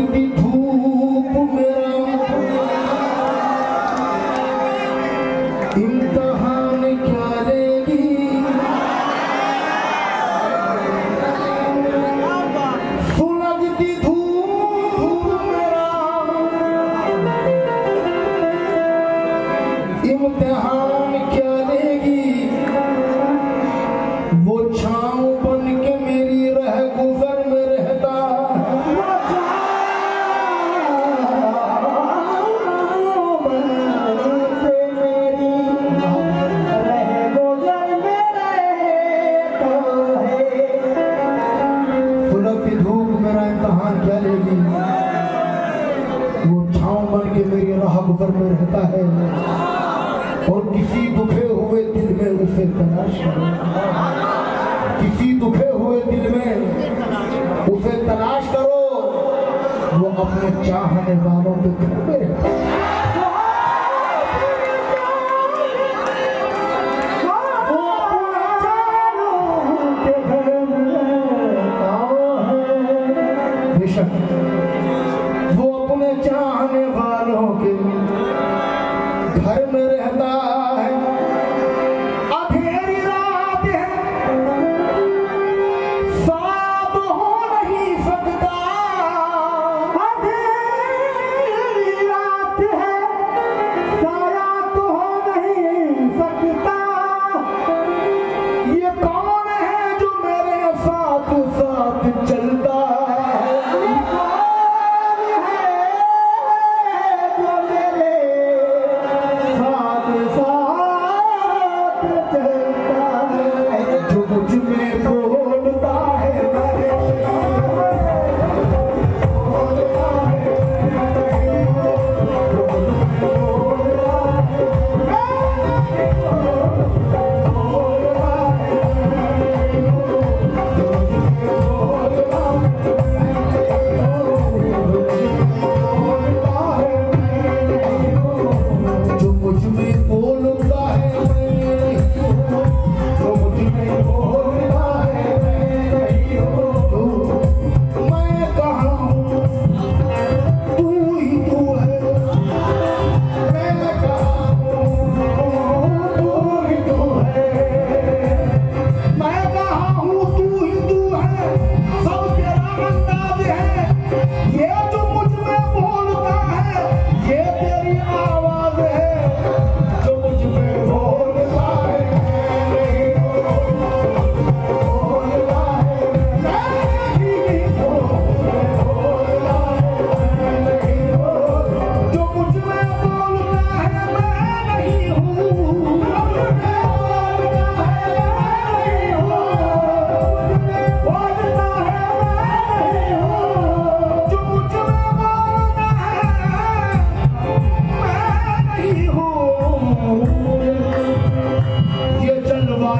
सुलगती धूप मेरा इम्तिहान क्या लेगी, सुलगती धूप मेरा इम्तिहान क्या लेगी। वो छाँव बन के मेरी रह गुजर में रहता, सुलगती धूप मेरा इम्तिहान क्या लेगी। वो छाँव बन के मेरी राह गुजर में रहता है और किसी दुखे हुए दिल में उसे तलाश करो, किसी दुखे हुए दिल में उसे तलाश करो। वो अपने चाहने वालों के दिल में रहता है। बेशक वो अपने चाहने वालों के घर में रहता है। अंधेरी रात है साथ हो नहीं सकता, अंधेरी रात है साया तो हो नहीं सकता। ये कौन है जो मेरे साथ साथ चलता है, ये जलवा